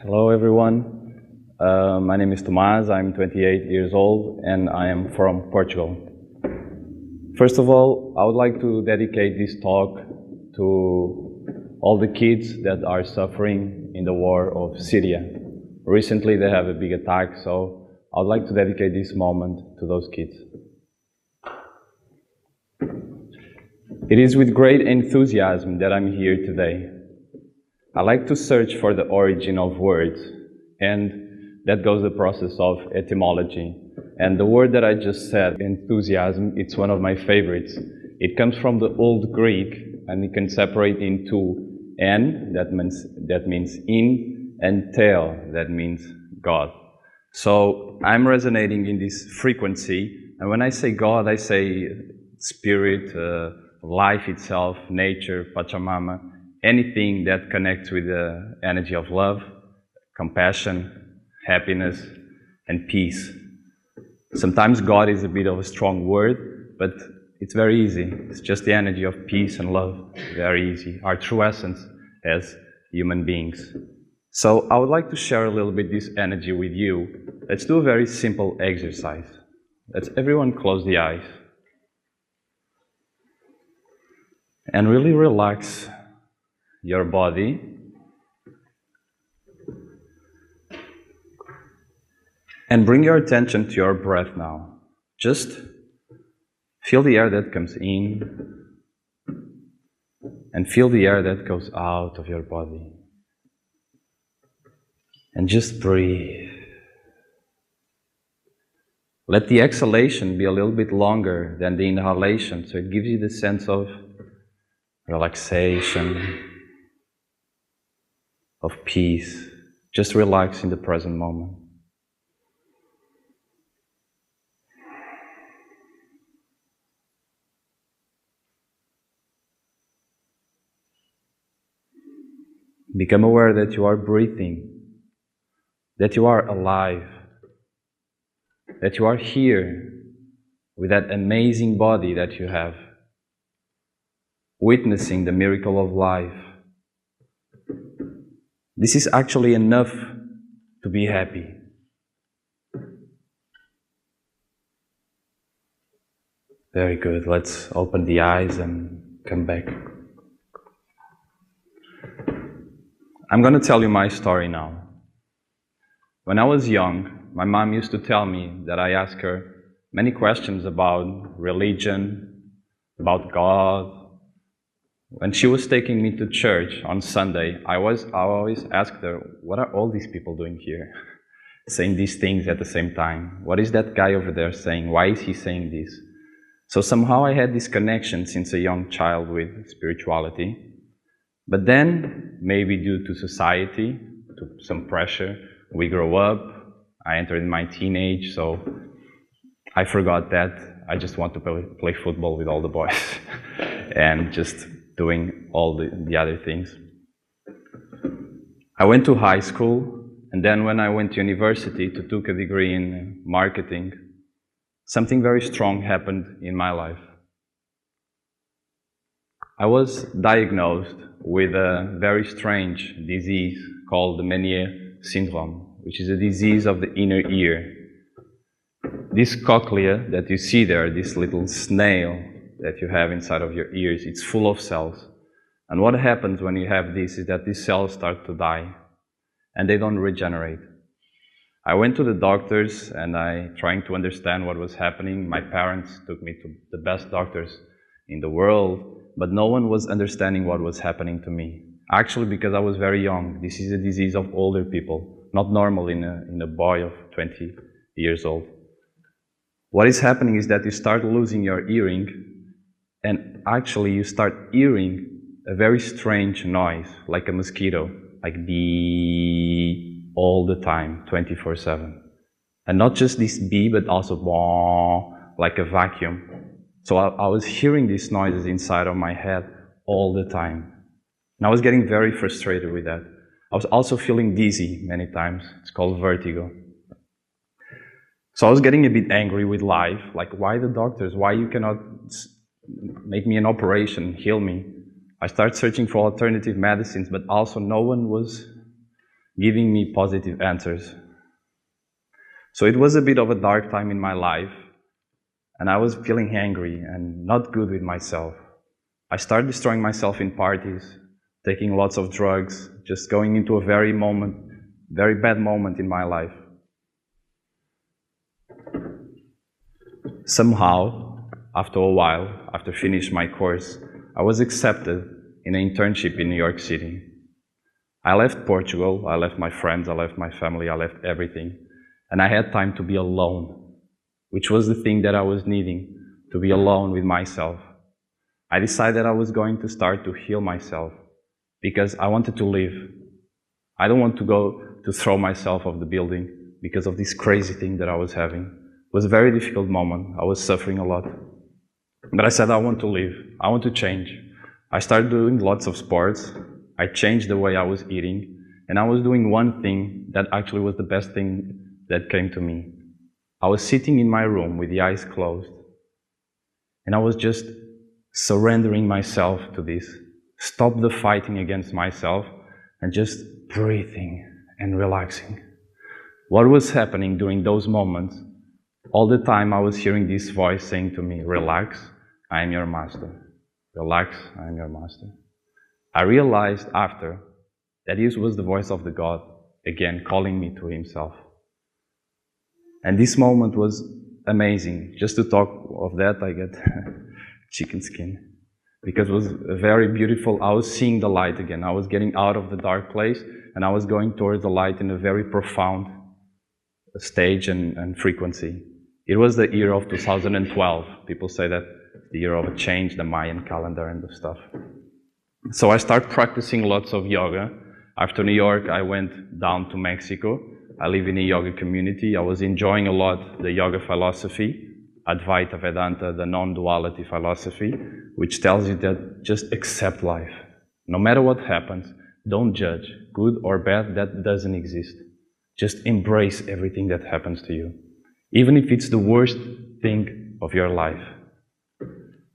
Hello everyone, my name is Tomás, I'm 28 years old and I am from Portugal. First of all, I would like to dedicate this talk to all the kids that are suffering in the war of Syria. Recently they have a big attack, so I would like to dedicate this moment to those kids. It is with great enthusiasm that I'm here today. I like to search for the origin of words, and that goes the process of etymology. And the word that I just said, enthusiasm, it's one of my favorites. It comes from the Old Greek, and you can separate into en, that means in, and tel, that means God. So I'm resonating in this frequency, and when I say God, I say spirit, life itself, nature, Pachamama, anything that connects with the energy of love, compassion, happiness, and peace. Sometimes God is a bit of a strong word, but it's very easy. It's just the energy of peace and love. Very easy. Our true essence as human beings. So I would like to share a little bit this energy with you. Let's do a very simple exercise. Let's everyone close the eyes. And really relax your body. And bring your attention to your breath now. Just feel the air that comes in and feel the air that goes out of your body. And just breathe. Let the exhalation be a little bit longer than the inhalation, so it gives you the sense of relaxation, of peace. Just relax in the present moment. Become aware that you are breathing, that you are alive, that you are here with that amazing body that you have, witnessing the miracle of life. This is actually enough to be happy. Very good. Let's open the eyes and come back. I'm going to tell you my story now. When I was young, my mom used to tell me that I asked her many questions about religion, about God. When she was taking me to church on Sunday, I always asked her, what are all these people doing here? Saying these things at the same time. What is that guy over there saying? Why is he saying this? So somehow I had this connection since a young child with spirituality. But then, maybe due to society, to some pressure, we grow up, I entered my teenage, so I forgot that. I just want to play football with all the boys and just doing all the other things. I went to high school, and then when I went to university to take a degree in marketing, something very strong happened in my life. I was diagnosed with a very strange disease called the Mello syndrome, which is a disease of the inner ear. This cochlea that you see there, this little snail that you have inside of your ears, it's full of cells. And what happens when you have this is that these cells start to die and they don't regenerate. I went to the doctors and I trying to understand what was happening. My parents took me to the best doctors in the world, but no one was understanding what was happening to me. Actually, because I was very young. This is a disease of older people, not normal in a boy of 20 years old. What is happening is that you start losing your hearing, and actually you start hearing a very strange noise, like a mosquito, like bee, all the time, 24/7. And not just this bee, but also like a vacuum. So I was hearing these noises inside of my head all the time. And I was getting very frustrated with that. I was also feeling dizzy many times. It's called vertigo. So I was getting a bit angry with life, like, why the doctors? Why you cannot make me an operation, heal me? I started searching for alternative medicines, but also no one was giving me positive answers. So it was a bit of a dark time in my life, and I was feeling angry and not good with myself. I started destroying myself in parties, taking lots of drugs, just going into a very bad moment in my life. Somehow, after a while, after finishing my course, I was accepted in an internship in New York City. I left Portugal, I left my friends, I left my family, I left everything, and I had time to be alone, which was the thing that I was needing, to be alone with myself. I decided I was going to start to heal myself because I wanted to live. I don't want to go to throw myself off the building because of this crazy thing that I was having. It was a very difficult moment. I was suffering a lot. But I said, I want to live. I want to change. I started doing lots of sports. I changed the way I was eating. And I was doing one thing that actually was the best thing that came to me. I was sitting in my room with the eyes closed. And I was just surrendering myself to this. Stop the fighting against myself and just breathing and relaxing. What was happening during those moments? All the time I was hearing this voice saying to me, relax, I am your master. Relax, I am your master. I realized after that this was the voice of the God, again calling me to himself. And this moment was amazing. Just to talk of that, I get chicken skin. Because it was very beautiful. I was seeing the light again. I was getting out of the dark place and I was going towards the light in a very profound stage and frequency. It was the year of 2012. People say that the year of a change, the Mayan calendar and the stuff. So I started practicing lots of yoga. After New York, I went down to Mexico. I live in a yoga community. I was enjoying a lot the yoga philosophy, Advaita Vedanta, the non-duality philosophy, which tells you that just accept life. No matter what happens, don't judge. Good or bad, that doesn't exist. Just embrace everything that happens to you, even if it's the worst thing of your life.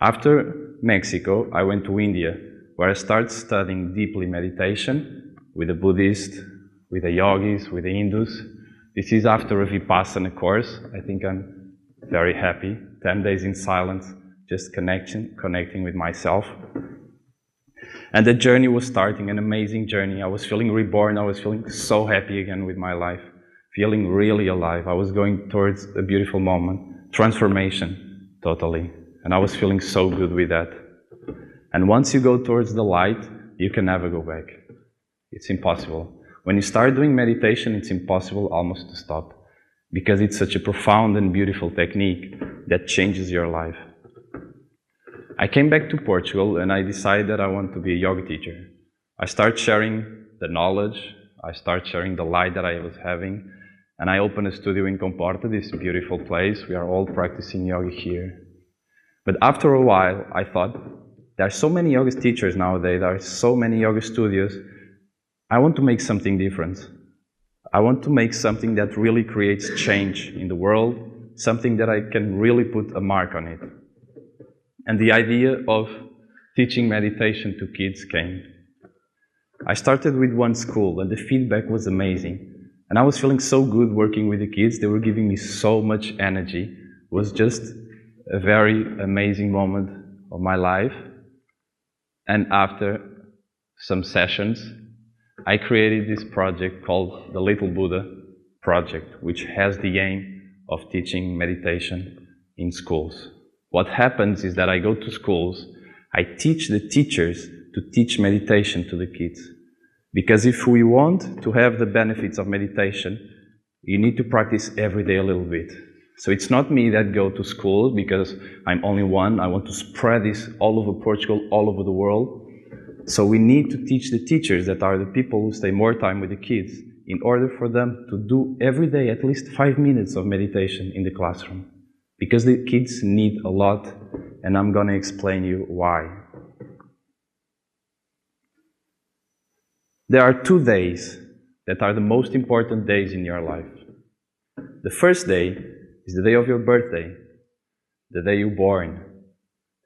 After Mexico, I went to India, where I started studying deeply meditation with the Buddhists, with the yogis, with the Hindus. This is after a Vipassana course. I think I'm very happy. 10 days in silence, just connecting with myself. And the journey was starting, an amazing journey. I was feeling reborn. I was feeling so happy again with my life, feeling really alive. I was going towards a beautiful moment, transformation, totally. And I was feeling so good with that. And once you go towards the light, you can never go back. It's impossible. When you start doing meditation, it's impossible almost to stop, because it's such a profound and beautiful technique that changes your life. I came back to Portugal and I decided that I want to be a yoga teacher. I started sharing the knowledge, I started sharing the light that I was having, and I opened a studio in Comporta, this beautiful place. We are all practicing yoga here. But after a while, I thought, there are so many yoga teachers nowadays, there are so many yoga studios. I want to make something different. I want to make something that really creates change in the world, something that I can really put a mark on it. And the idea of teaching meditation to kids came. I started with one school and the feedback was amazing. And I was feeling so good working with the kids. They were giving me so much energy. It was just a very amazing moment of my life. And after some sessions, I created this project called the Little Buddha Project, which has the aim of teaching meditation in schools. What happens is that I go to schools, I teach the teachers to teach meditation to the kids. Because if we want to have the benefits of meditation, you need to practice every day a little bit. So it's not me that go to school because I'm only one. I want to spread this all over Portugal, all over the world. So we need to teach the teachers, that are the people who stay more time with the kids, in order for them to do every day at least 5 minutes of meditation in the classroom. Because the kids need a lot, and I'm going to explain you why. There are 2 days that are the most important days in your life. The first day is the day of your birthday, the day you're born.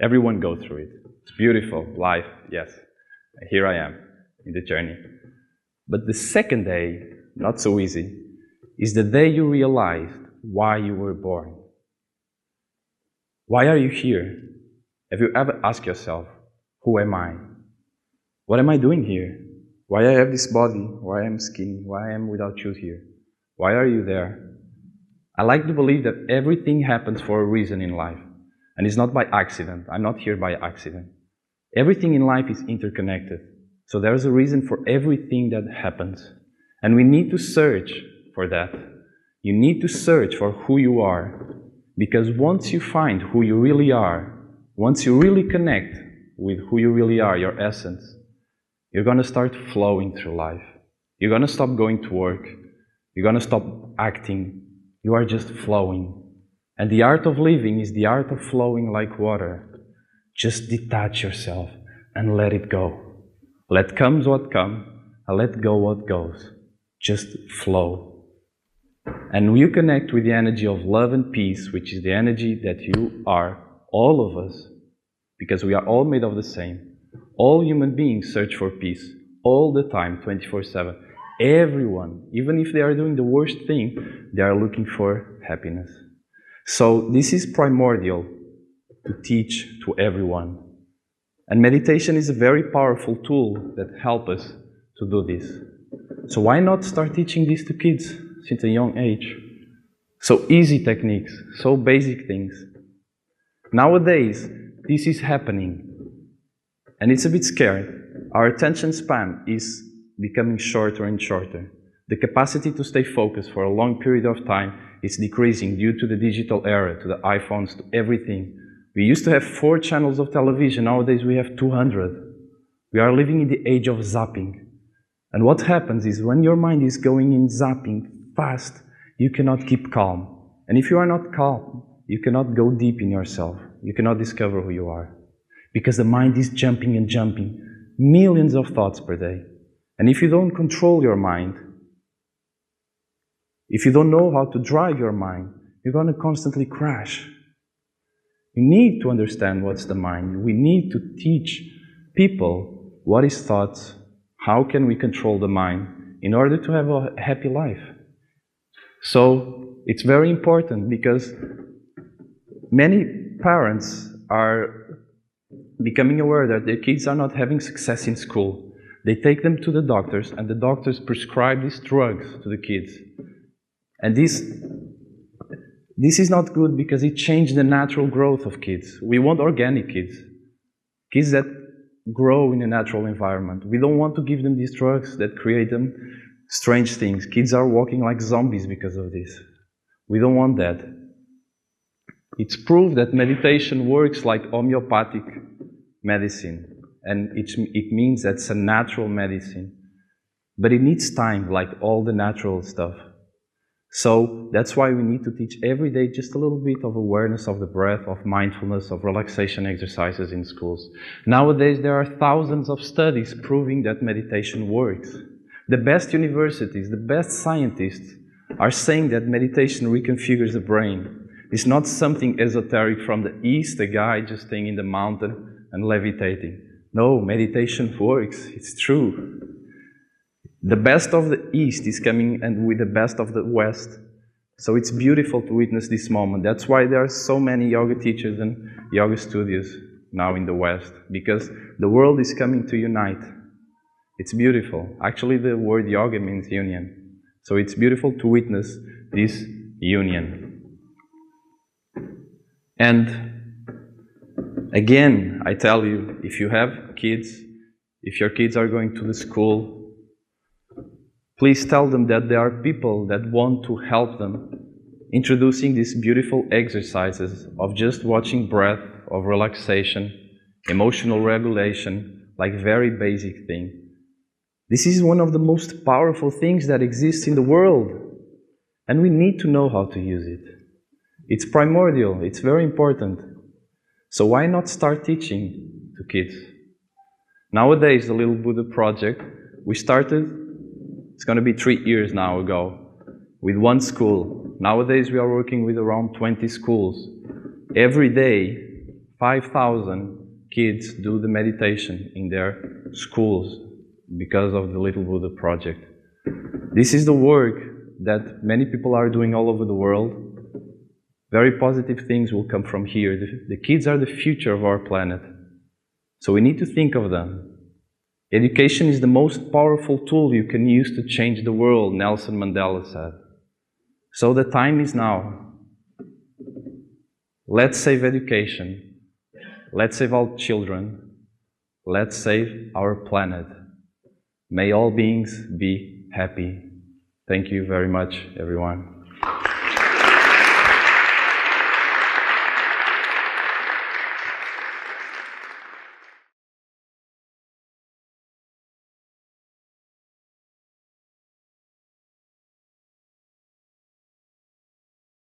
Everyone goes through it. It's beautiful, life, yes. Here I am in the journey. But the second day, not so easy, is the day you realized why you were born. Why are you here? Have you ever asked yourself, who am I? What am I doing here? Why I have this body? Why I am skinny? Why I am without shoes here? Why are you there? I like to believe that everything happens for a reason in life. And it's not by accident. I'm not here by accident. Everything in life is interconnected. So there's a reason for everything that happens. And we need to search for that. You need to search for who you are. Because once you find who you really are, once you really connect with who you really are, your essence, you're going to start flowing through life. You're going to stop going to work. You're going to stop acting. You are just flowing. And the art of living is the art of flowing like water. Just detach yourself and let it go. Let comes what comes, and let go what goes. Just flow. And you connect with the energy of love and peace, which is the energy that you are, all of us, because we are all made of the same. All human beings search for peace, all the time, 24/7. Everyone, even if they are doing the worst thing, they are looking for happiness. So this is primordial to teach to everyone. And meditation is a very powerful tool that helps us to do this. So why not start teaching this to kids since a young age? So easy techniques, so basic things. Nowadays, this is happening. And it's a bit scary. Our attention span is becoming shorter and shorter. The capacity to stay focused for a long period of time is decreasing due to the digital era, to the iPhones, to everything. We used to have 4 channels of television, nowadays we have 200. We are living in the age of zapping. And what happens is when your mind is going in zapping fast, you cannot keep calm. And if you are not calm, you cannot go deep in yourself. You cannot discover who you are. Because the mind is jumping and jumping, millions of thoughts per day. And if you don't control your mind, if you don't know how to drive your mind, you're going to constantly crash. You need to understand what's the mind. We need to teach people what is thoughts, how can we control the mind in order to have a happy life. So it's very important because many parents are becoming aware that their kids are not having success in school. They take them to the doctors and the doctors prescribe these drugs to the kids. And this is not good because it changed the natural growth of kids. We want organic kids. Kids that grow in a natural environment. We don't want to give them these drugs that create them strange things. Kids are walking like zombies because of this. We don't want that. It's proved that meditation works like homeopathic medicine. And it means that's a natural medicine. But it needs time, like all the natural stuff. So that's why we need to teach every day just a little bit of awareness of the breath, of mindfulness, of relaxation exercises in schools. Nowadays there are thousands of studies proving that meditation works. The best universities, the best scientists are saying that meditation reconfigures the brain. It's not something esoteric from the East, a guy just staying in the mountain and levitating. No, meditation works, it's true. The best of the East is coming and with the best of the West. So it's beautiful to witness this moment. That's why there are so many yoga teachers and yoga studios now in the West, because the world is coming to unite. It's beautiful. Actually, the word yoga means union. So it's beautiful to witness this union. And again, I tell you, if you have kids, if your kids are going to the school, please tell them that there are people that want to help them introducing these beautiful exercises of just watching breath, of relaxation, emotional regulation, like very basic thing. This is one of the most powerful things that exists in the world. And we need to know how to use it. It's primordial, it's very important. So why not start teaching to kids? Nowadays, the Little Buddha project, we started, it's going to be 3 years now ago, with one school. Nowadays we are working with around 20 schools. Every day, 5,000 kids do the meditation in their schools because of the Little Buddha project. This is the work that many people are doing all over the world. Very positive things will come from here. The kids are the future of our planet. So we need to think of them. Education is the most powerful tool you can use to change the world, Nelson Mandela said. So the time is now. Let's save education. Let's save all children. Let's save our planet. May all beings be happy. Thank you very much, everyone.